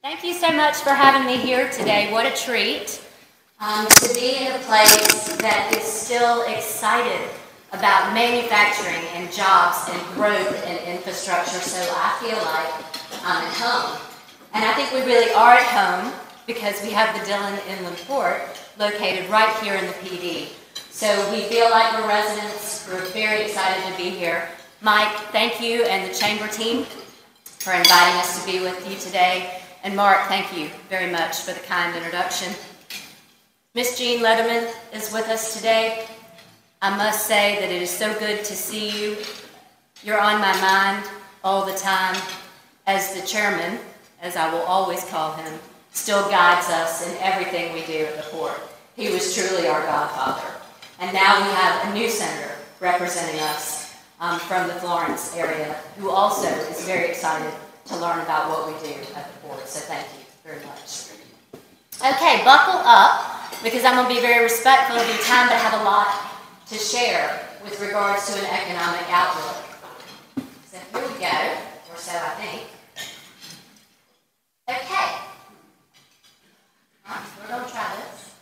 Thank you so much for having me here today. What a treat to be in a place that is still excited about manufacturing and jobs and growth and infrastructure, so I feel like I'm at home. And I think we really are at home because we have the Dillon Inland Port located right here in the PD. So we feel like we're residents. We're very excited to be here. Mike, thank you, and the Chamber team for inviting us to be with you today. And Mark, thank you very much for the kind introduction. Miss Jean Letterman is with us today. I must say that it is so good to see you. You're on my mind all the time as the chairman, as I will always call him, still guides us in everything we do at the port. He was truly our godfather. And now we have a new senator representing us from the Florence area, who also is very excited to learn about what we do at the port. So thank you very much. Okay, buckle up, because I'm going to be very respectful of your time, but I have a lot to share with regards to an economic outlook. So here we go, or so I think. Okay. All right, we're going to try this.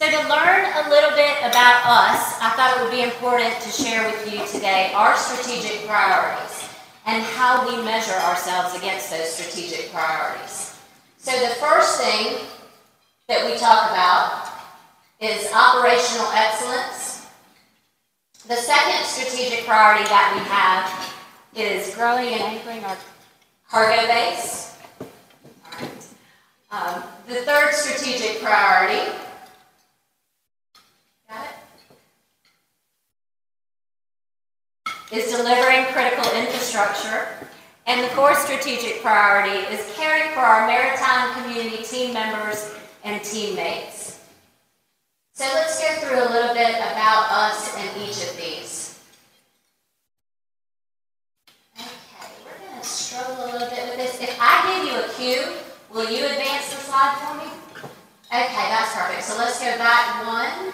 So to learn a little bit about us, I thought it would be important to share with you today our strategic priorities and how we measure ourselves against those strategic priorities. So the first thing that we talk about is operational excellence. The second strategic priority that we have is growing and anchoring our cargo base. All right. The third strategic priority, got it, is delivering critical infrastructure. And the fourth strategic priority is caring for our maritime community team members and teammates. So let's go through a little bit about us and each of these. Okay, we're going to struggle a little bit with this. If I give you a cue, will you advance the slide for me? Okay, that's perfect. So let's go back one,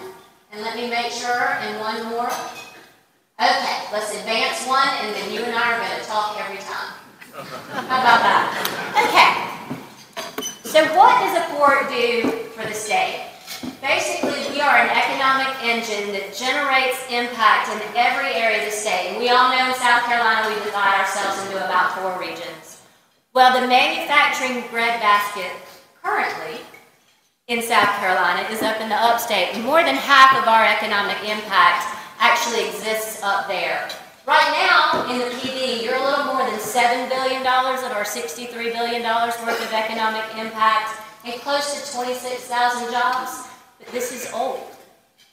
and let me make sure, and one more. Okay, let's advance one, and then you and I are going to talk every time. How about that? Okay. So what does a port do for the state? Basically, we are an economic engine that generates impact in every area of the state. And we all know in South Carolina we divide ourselves into about 4 regions. Well, the manufacturing breadbasket currently in South Carolina is up in the upstate. More than half of our economic impact actually exists up there. Right now, in the PD, you're a little more than $7 billion of our $63 billion worth of economic impact and close to 26,000 jobs. But this is old,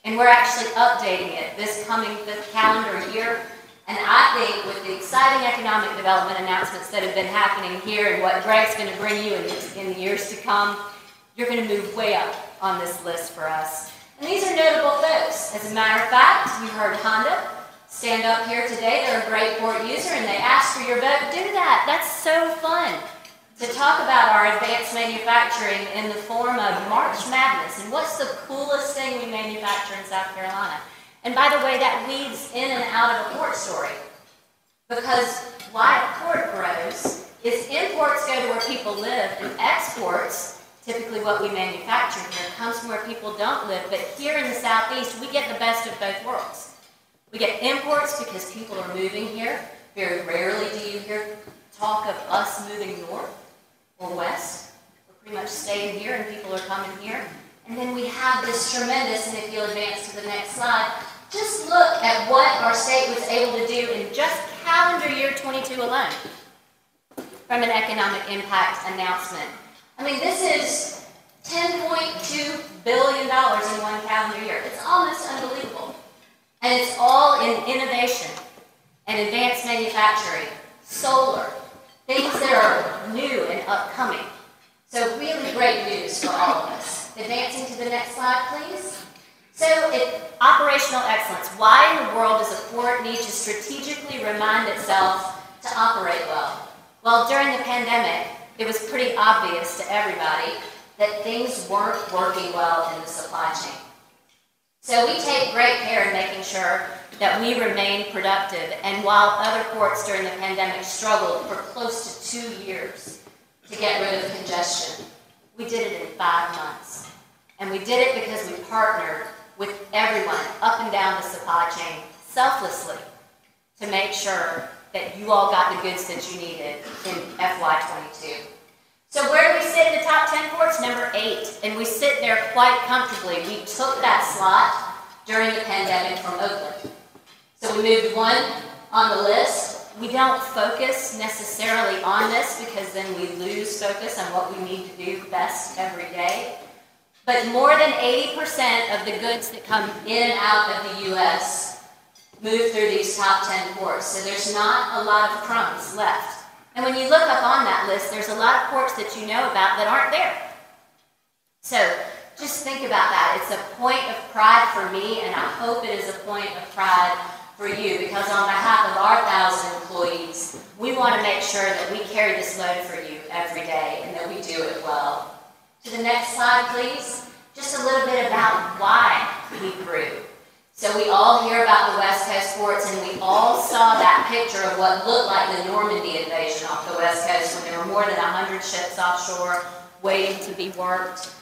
and we're actually updating it this coming 5th calendar year. And I think with the exciting economic development announcements that have been happening here and what Greg's going to bring you in the years to come, you're going to move way up on this list for us. And these are notable folks. As a matter of fact, you heard Honda stand up here today. They're a great port user, and they asked for your vote. Do that. That's so fun to talk about our advanced manufacturing in the form of March Madness. And what's the coolest thing we manufacture in South Carolina? And by the way, that weaves in and out of a port story. Because why a port grows is imports go to where people live, and exports, typically what we manufacture here, comes from where people don't live. But here in the Southeast, we get the best of both worlds. We get imports because people are moving here. Very rarely do you hear talk of us moving north or west. We're pretty much staying here and people are coming here. And then we have this tremendous, and if you'll advance to the next slide, just look at what our state was able to do in just calendar year 22 alone from an economic impact announcement. I mean, this is $10.2 billion in one calendar year. It's almost unbelievable. And it's all in innovation and advanced manufacturing, solar, things that are new and upcoming. So really great news for all of us. Advancing to the next slide, please. So operational excellence. Why in the world does a port need to strategically remind itself to operate well? Well, during the pandemic, it was pretty obvious to everybody that things weren't working well in the supply chain. So we take great care in making sure that we remain productive. And while other ports during the pandemic struggled for close to 2 years, to get rid of congestion. We did it in 5 months. And we did it because we partnered with everyone up and down the supply chain selflessly to make sure that you all got the goods that you needed in FY22. So where do we sit in the top 10 ports? Number 8. And we sit there quite comfortably. We took that slot during the pandemic from Oakland. So we moved 1 on the list. We don't focus necessarily on this because then we lose focus on what we need to do best every day. But more than 80% of the goods that come in and out of the U.S. move through these top 10 ports. So there's not a lot of crumbs left. And when you look up on that list, there's a lot of ports that you know about that aren't there. So just think about that. It's a point of pride for me, and I hope it is a point of pride for you, because on behalf of our 1,000 employees, we want to make sure that we carry this load for you every day and that we do it well. To the next slide, please. Just a little bit about why we grew. So we all hear about the West Coast ports, and we all saw that picture of what looked like the Normandy invasion off the West Coast when there were more than 100 ships offshore waiting to be worked.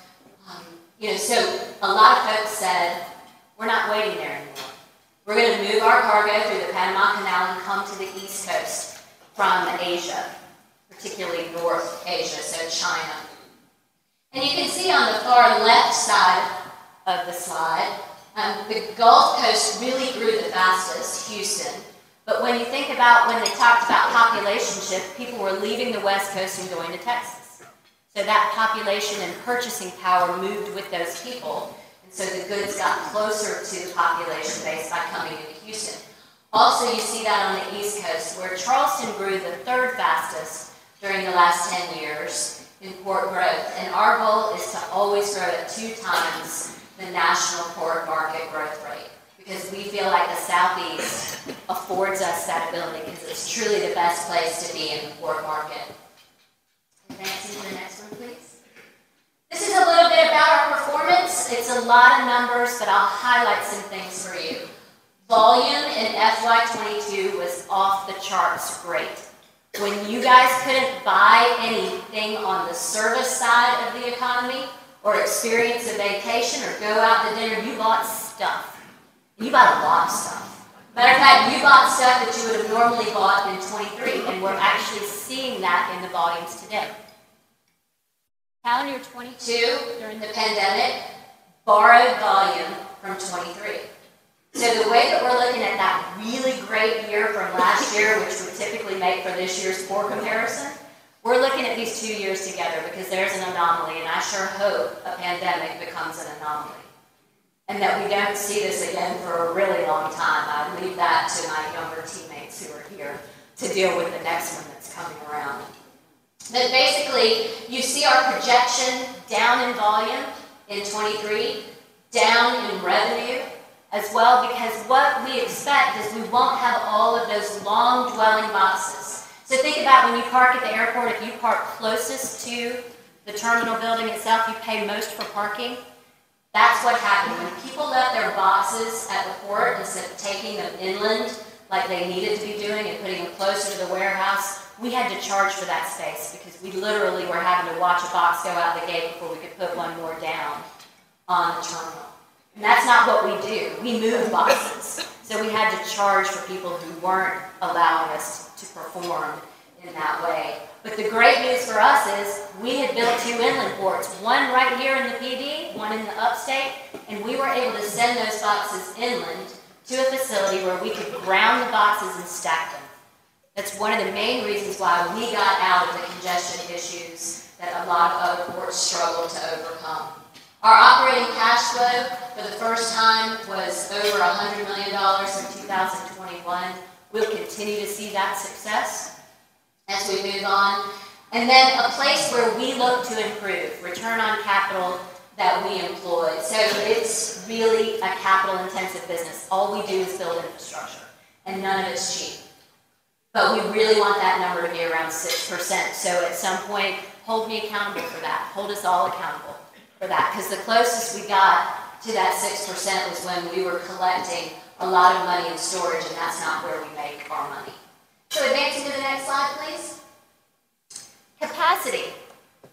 So a lot of folks said, we're not waiting there anymore. We're going to move our cargo through the Panama Canal and come to the East Coast from Asia, particularly North Asia, so China. And you can see on the far left side of the slide, the Gulf Coast really grew the fastest, Houston. But when you think about when they talked about population shift, people were leaving the West Coast and going to Texas. So that population and purchasing power moved with those people. And so the goods got closer to the population base by coming into Houston. Also, you see that on the East Coast, where Charleston grew the 3rd fastest during the last 10 years in port growth. And our goal is to always grow at 2 times the national port market growth rate, because we feel like the Southeast affords us that ability because it's truly the best place to be in the port market. Advancing to the next one, please. This is a little bit about our performance. It's a lot of numbers, but I'll highlight some things for you. Volume in FY22 was off the charts great. When you guys couldn't buy anything on the service side of the economy or experience a vacation or go out to dinner, you bought stuff. You bought a lot of stuff. Matter of fact, you bought stuff that you would have normally bought in 23, and we're actually seeing that in the volumes today. Calendar 22, during the pandemic, borrowed volume from 23. So the way that we're looking at that really great year from last year, which we typically make for this year's poor comparison, we're looking at these 2 years together because there's an anomaly, and I sure hope a pandemic becomes an anomaly and that we don't see this again for a really long time. I leave that to my younger teammates who are here to deal with the next one that's coming around. But basically, you see our projection down in volume in 23, down in revenue as well, because what we expect is we won't have all of those long dwelling boxes. So think about when you park at the airport, if you park closest to the terminal building itself, you pay most for parking. That's what happened. When people left their boxes at the port instead of taking them inland like they needed to be doing and putting them closer to the warehouse, we had to charge for that space because we literally were having to watch a box go out the gate before we could put one more down on the terminal. And that's not what we do. We move boxes. So we had to charge for people who weren't allowing us to perform in that way. But the great news for us is we had built 2 inland ports, one right here in the PD, one in the upstate, and we were able to send those boxes inland to a facility where we could ground the boxes and stack them. That's one of the main reasons why we got out of the congestion issues that a lot of other ports struggled to overcome. Our operating cash flow for the first time was over $100 million in 2021. We'll continue to see that success as we move on. And then a place where we look to improve, return on capital that we employ. So it's really a capital-intensive business. All we do is build infrastructure, and none of it's cheap. But we really want that number to be around 6%. So at some point, hold me accountable for that. Hold us all accountable for that. Because the closest we got to that 6% was when we were collecting a lot of money in storage, and that's not where we make our money. So advancing to the next slide, please. Capacity.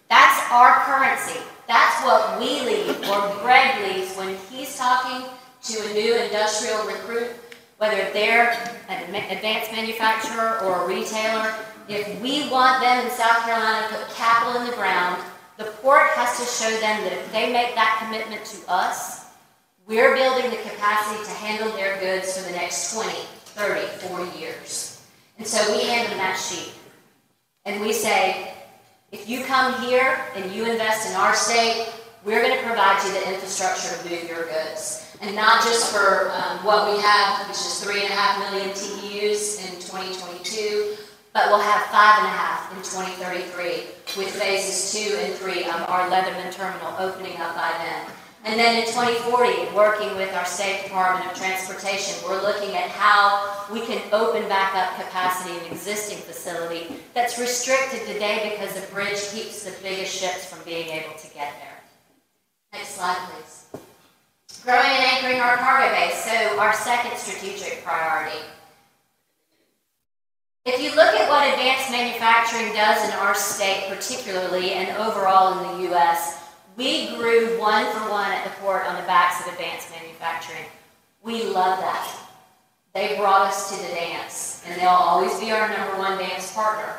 That's our currency. That's what we leave, or Greg leaves, when he's talking to a new industrial recruit, whether they're an advanced manufacturer or a retailer. If we want them in South Carolina to put capital in the ground, the port has to show them that if they make that commitment to us, we're building the capacity to handle their goods for the next 20, 30, 40 years. And so we hand them that sheet. And we say, if you come here and you invest in our state, we're going to provide you the infrastructure to move your goods. And not just for what we have, which is 3.5 million TEUs in 2022, but we'll have 5.5 in 2033, with phases 2 and 3 of our Leatherman terminal opening up by then. And then in 2040, working with our State Department of Transportation, we're looking at how we can open back up capacity in an existing facility that's restricted today because the bridge keeps the biggest ships from being able to get there. Next slide, please. Growing and anchoring our cargo base, so our second strategic priority. If you look at what advanced manufacturing does in our state particularly, and overall in the U.S., we grew 1 for 1 at the port on the backs of advanced manufacturing. We love that. They brought us to the dance, and they'll always be our #1 dance partner.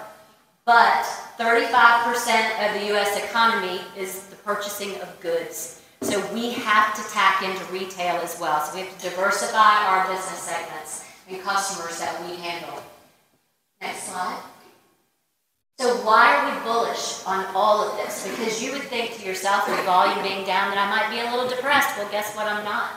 But 35% of the U.S. economy is the purchasing of goods. So we have to tack into retail as well. So we have to diversify our business segments and customers that we handle. Next slide. So why are we bullish on all of this? Because you would think to yourself, with volume being down, that I might be a little depressed. Well, guess what? I'm not.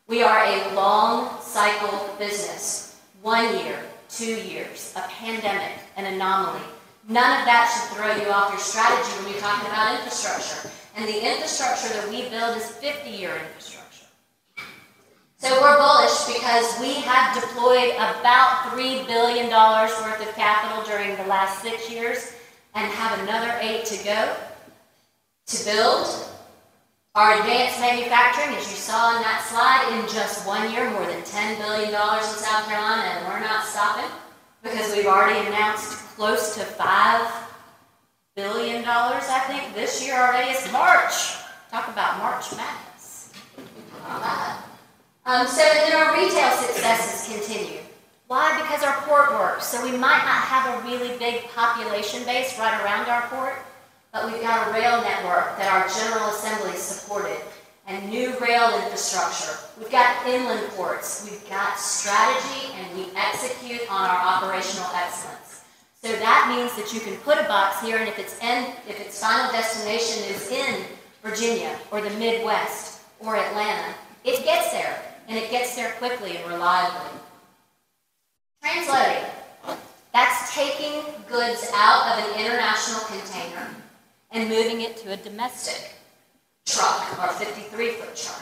We are a long cycle business. 1 year, 2 years, a pandemic, an anomaly. None of that should throw you off your strategy when you're talking about infrastructure. And the infrastructure that we build is 50-year infrastructure. So we're bullish because we have deployed about $3 billion worth of capital during the last 6 years and have another 8 to go to build our advanced manufacturing, as you saw in that slide, in just 1 year, more than $10 billion in South Carolina, and we're not stopping because we've already announced close to $5 billion, I think, this year already. It's March. Talk about March Madness. All that. So then our retail successes continue. Why? Because our port works. So we might not have a really big population base right around our port, but we've got a rail network that our General Assembly supported and new rail infrastructure. We've got inland ports. We've got strategy, and we execute on our operational excellence. So that means that you can put a box here, and if its final destination is in Virginia or the Midwest or Atlanta, it gets there. And it gets there quickly and reliably. Transloading. That's taking goods out of an international container and moving it to a domestic truck, or 53-foot truck.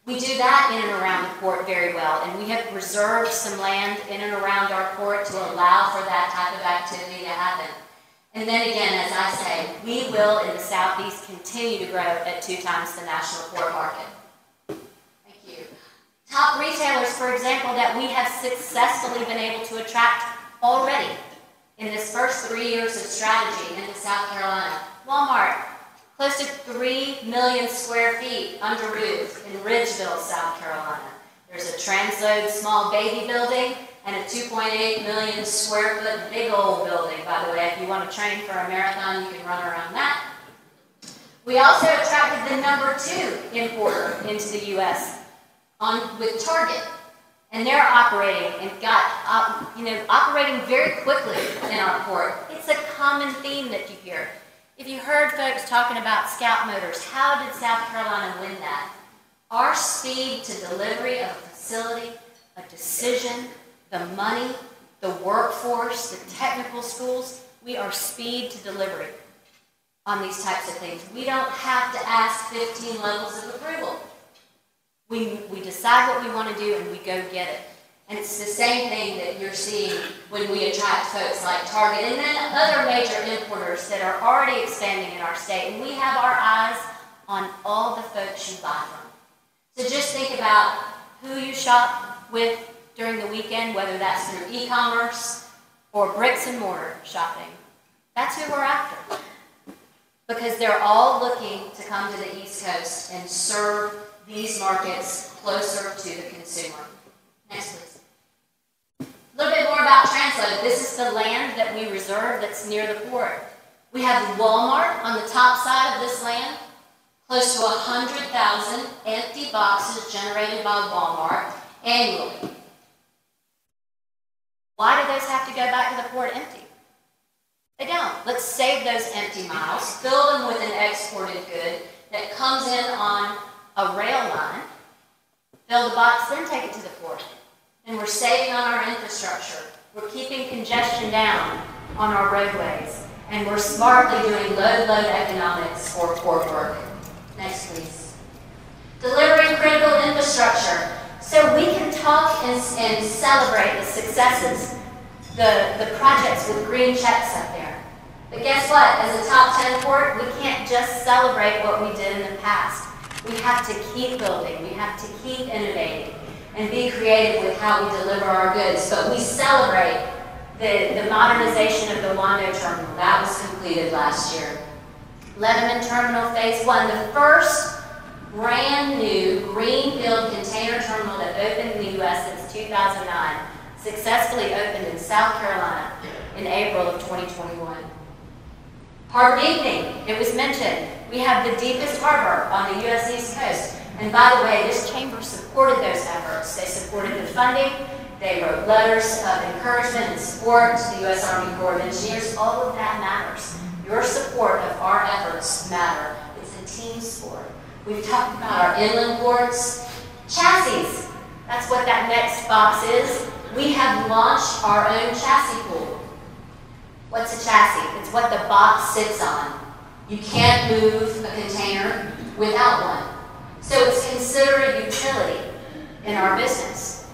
We do that in and around the port very well, and we have reserved some land in and around our port to allow for that type of activity to happen. And then again, as I say, we will in the Southeast continue to grow at 2 times the national port market. Top retailers, for example, that we have successfully been able to attract already in this first 3 years of strategy into South Carolina. Walmart, close to 3 million square feet under roof in Ridgeville, South Carolina. There's a transload small baby building and a 2.8 million square foot big old building. By the way, if you want to train for a marathon, you can run around that. We also attracted the #2 importer into the U.S. With Target, and they're operating and operating very quickly in our port. It's a common theme that you hear. If you heard folks talking about Scout Motors, how did South Carolina win that? Our speed to delivery of a facility, a decision, the money, the workforce, the technical schools, we are speed to delivery on these types of things. We don't have to ask 15 levels of approval. We decide what we want to do and we go get it. And it's the same thing that you're seeing when we attract folks like Target and then other major importers that are already expanding in our state. And we have our eyes on all the folks you buy from. So just think about who you shop with during the weekend, whether that's through e-commerce or bricks and mortar shopping. That's who we're after. Because they're all looking to come to the East Coast and serve these markets closer to the consumer. Next, please. A little bit more about transload. This is the land that we reserve that's near the port. We have Walmart on the top side of this land. Close to 100,000 empty boxes generated by Walmart annually. Why do those have to go back to the port empty? They don't. Let's save those empty miles, fill them with an exported good that comes in on a rail line, fill the box, then take it to the port. And we're saving on our infrastructure. We're keeping congestion down on our roadways. And we're smartly doing load-load economics for port work. Next, please. Delivering critical infrastructure. So we can talk and celebrate the successes, the projects with green checks up there. But guess what? As a top 10 port, we can't just celebrate what we did in the past. We have to keep building. We have to keep innovating and be creative with how we deliver our goods. But we celebrate the modernization of the Wando terminal. That was completed last year. Lebanon Terminal Phase 1, the first brand new greenfield container terminal that opened in the U.S. since 2009, successfully opened in South Carolina in April of 2021. Harbor Evening, it was mentioned. We have the deepest harbor on the U.S. East Coast. And by the way, this chamber supported those efforts. They supported the funding. They wrote letters of encouragement and support to the U.S. Army Corps of Engineers. All of that matters. Your support of our efforts matter. It's a team sport. We've talked about our inland ports. Chassis, that's what that next box is. We have launched our own chassis pool. What's a chassis? It's what the box sits on. You can't move a container without one. So it's considered a utility in our business.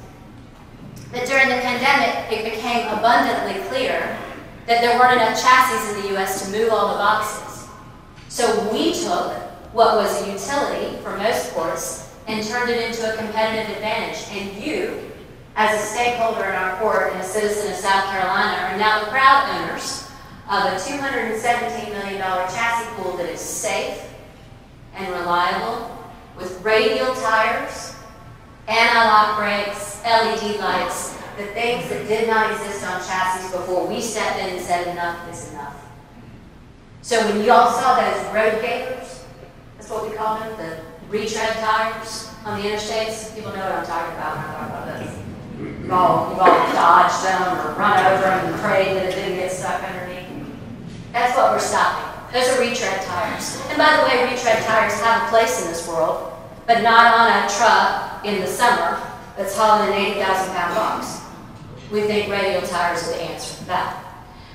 But during the pandemic, it became abundantly clear that there weren't enough chassis in the U.S. to move all the boxes. So we took what was a utility for most ports and turned it into a competitive advantage. And you, as a stakeholder in our port and a citizen of South Carolina, are now the proud owners of a $217 million chassis pool that is safe and reliable, with radial tires, anti-lock brakes, LED lights, the things that did not exist on chassis before we stepped in and said enough is enough. So when you all saw those road gapers, that's what we call them, the retread tires on the interstates. People know what I'm talking about when I talk about this. You've all dodged them or run over them and prayed that it didn't get stuck underneath. That's what we're stopping. Those are retread tires. And by the way, retread tires have a place in this world, but not on a truck in the summer that's hauling an 80,000-pound box. We think radial tires are the answer to that.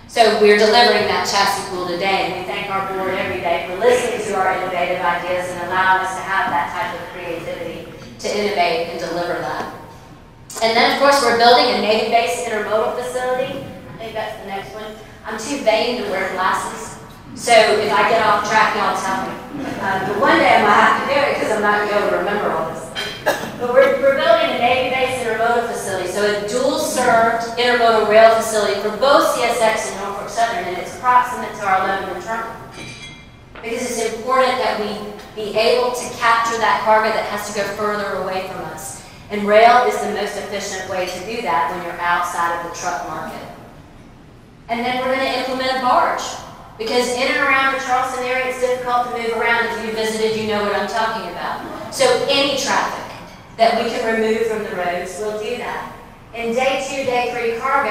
So we're delivering that chassis pool today, and we thank our board every day for listening to our innovative ideas and allowing us to have that type of creativity to innovate and deliver that. And then, of course, we're building a Navy-based intermodal facility. I think that's the next one. I'm too vain to wear glasses, so if I get off track, y'all tell me. But one day I might have to do it because I'm not going to be able to remember all this. But we're building a Navy-based intermodal facility, so a dual-served intermodal rail facility for both CSX and Norfolk Southern, and it's proximate to our Lebanon terminal. Because it's important that we be able to capture that cargo that has to go further away from us. And rail is the most efficient way to do that when you're outside of the truck market. And then we're going to implement a barge. Because in and around the Charleston area, it's difficult to move around. If you visited, you know what I'm talking about. So any traffic that we can remove from the roads, we'll do that. And day 2, day 3 cargo,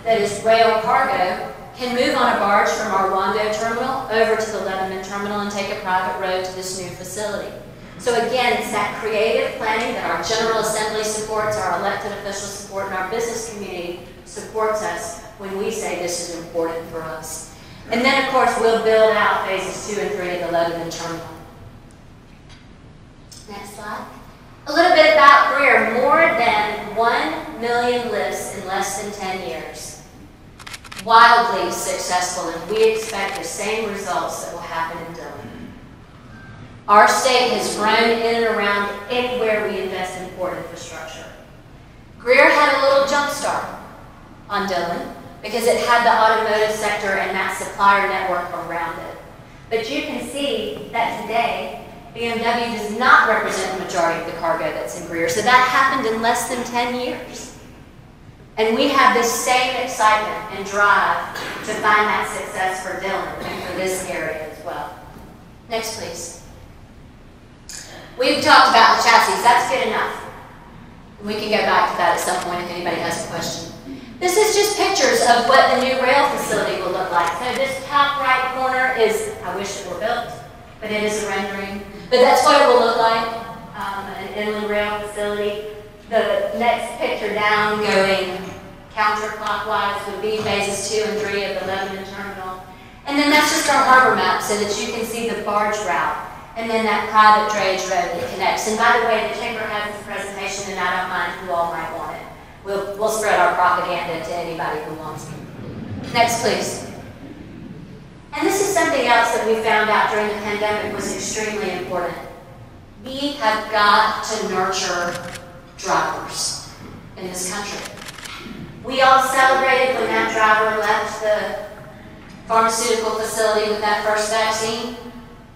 that is rail cargo, can move on a barge from our Wando terminal over to the Lebanon terminal and take a private road to this new facility. So again, it's that creative planning that our General Assembly supports, our elected officials support, and our business community supports us when we say this is important for us. And then, of course, we'll build out phases 2 and 3 of the Lebanon terminal. Next slide. A little bit about Greer. More than 1 million lifts in less than 10 years. Wildly successful, and we expect the same results that will happen in Dillon. Our state has grown in and around anywhere we invest in port infrastructure. Greer had a little jump start on Dillon because it had the automotive sector and that supplier network around it. But you can see that today, BMW does not represent the majority of the cargo that's in Greer. So that happened in less than 10 years. And we have this same excitement and drive to find that success for Dillon and for this area as well. Next, please. We've talked about the chassis. That's good enough. We can go back to that at some point if anybody has a question. This is just pictures of what the new rail facility will look like. So this top right corner is, I wish it were built, but it is a rendering. But that's what it will look like, an inland rail facility. The next picture down going counterclockwise would be phases 2 and 3 of the Lebanon terminal. And then that's just our harbor map so that you can see the barge route and then that private drayage road that connects. And by the way, the chamber has this presentation and I don't mind who all might want it. We'll spread our propaganda to anybody who wants it. Next, please. And this is something else that we found out during the pandemic was extremely important. We have got to nurture drivers in this country. We all celebrated when that driver left the pharmaceutical facility with that first vaccine.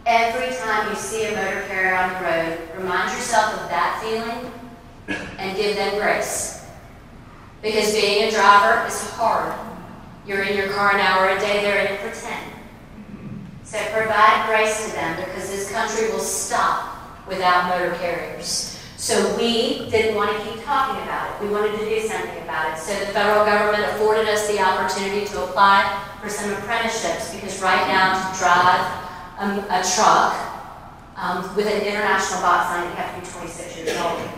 Every time you see a motor carrier on the road, remind yourself of that feeling and give them grace. Because being a driver is hard. You're in your car an hour a day, they're in it for 10. So provide grace to them because this country will stop without motor carriers. So we didn't want to keep talking about it. We wanted to do something about it. So the federal government afforded us the opportunity to apply for some apprenticeships because right now to drive a truck with an international box on it, you have to be 26 years old.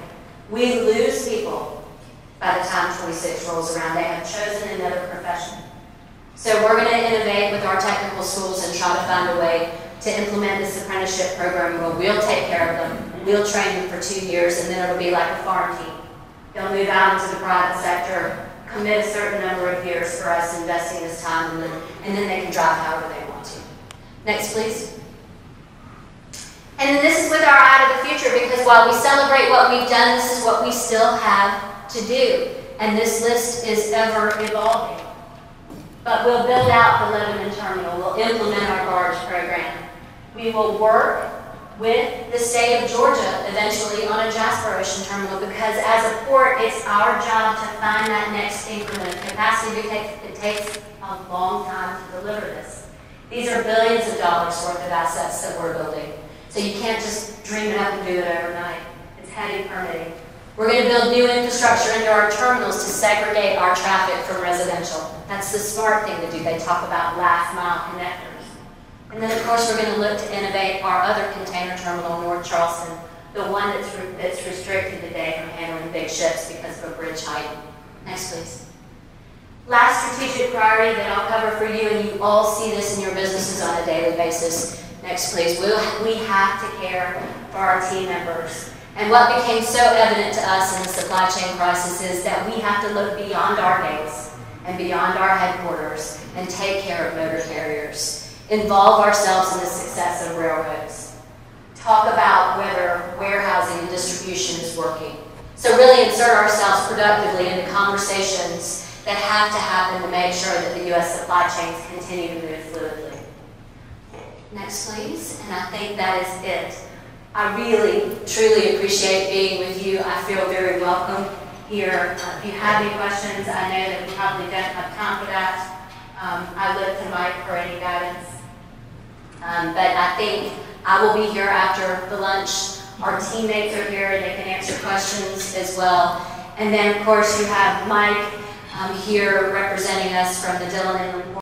We lose people by the time 26 rolls around. They have chosen another profession. So we're going to innovate with our technical schools and try to find a way to implement this apprenticeship program where we'll take care of them. We'll train them for 2 years and then it'll be like a farm team. They'll move out into the private sector, commit a certain number of years for us investing this time and then they can drive however they want to. Next, please. And then this is with our eye to the future because while we celebrate what we've done, this is what we still have to do. And this list is ever evolving. But we'll build out the Lebanon terminal. We'll implement our barge program. We will work with the state of Georgia eventually on a Jasper Ocean terminal because as a port, it's our job to find that next increment of capacity because it takes a long time to deliver this. These are billions of dollars worth of assets that we're building. So you can't just dream it up and do it overnight. It's heavy permitting. We're going to build new infrastructure into our terminals to segregate our traffic from residential. That's the smart thing to do. They talk about last mile connectors. And then of course we're going to look to innovate our other container terminal, North Charleston, the one that's restricted today from handling big ships because of a bridge height. Next, please. Last strategic priority that I'll cover for you, and you all see this in your businesses on a daily basis. Next, please. We have to care for our team members. And what became so evident to us in the supply chain crisis is that we have to look beyond our gates and beyond our headquarters and take care of motor carriers. Involve ourselves in the success of railroads. Talk about whether warehousing and distribution is working. So really insert ourselves productively into conversations that have to happen to make sure that the U.S. supply chains continue to move fluidly. Next, please. And I think that is it. I really, truly appreciate being with you. I feel very welcome here. If you have any questions, I know that we probably don't have time for that. I look to Mike for any guidance. But I think I will be here after the lunch. Our teammates are here and they can answer questions as well. And then, of course, you have Mike here representing us from the Dillon Inland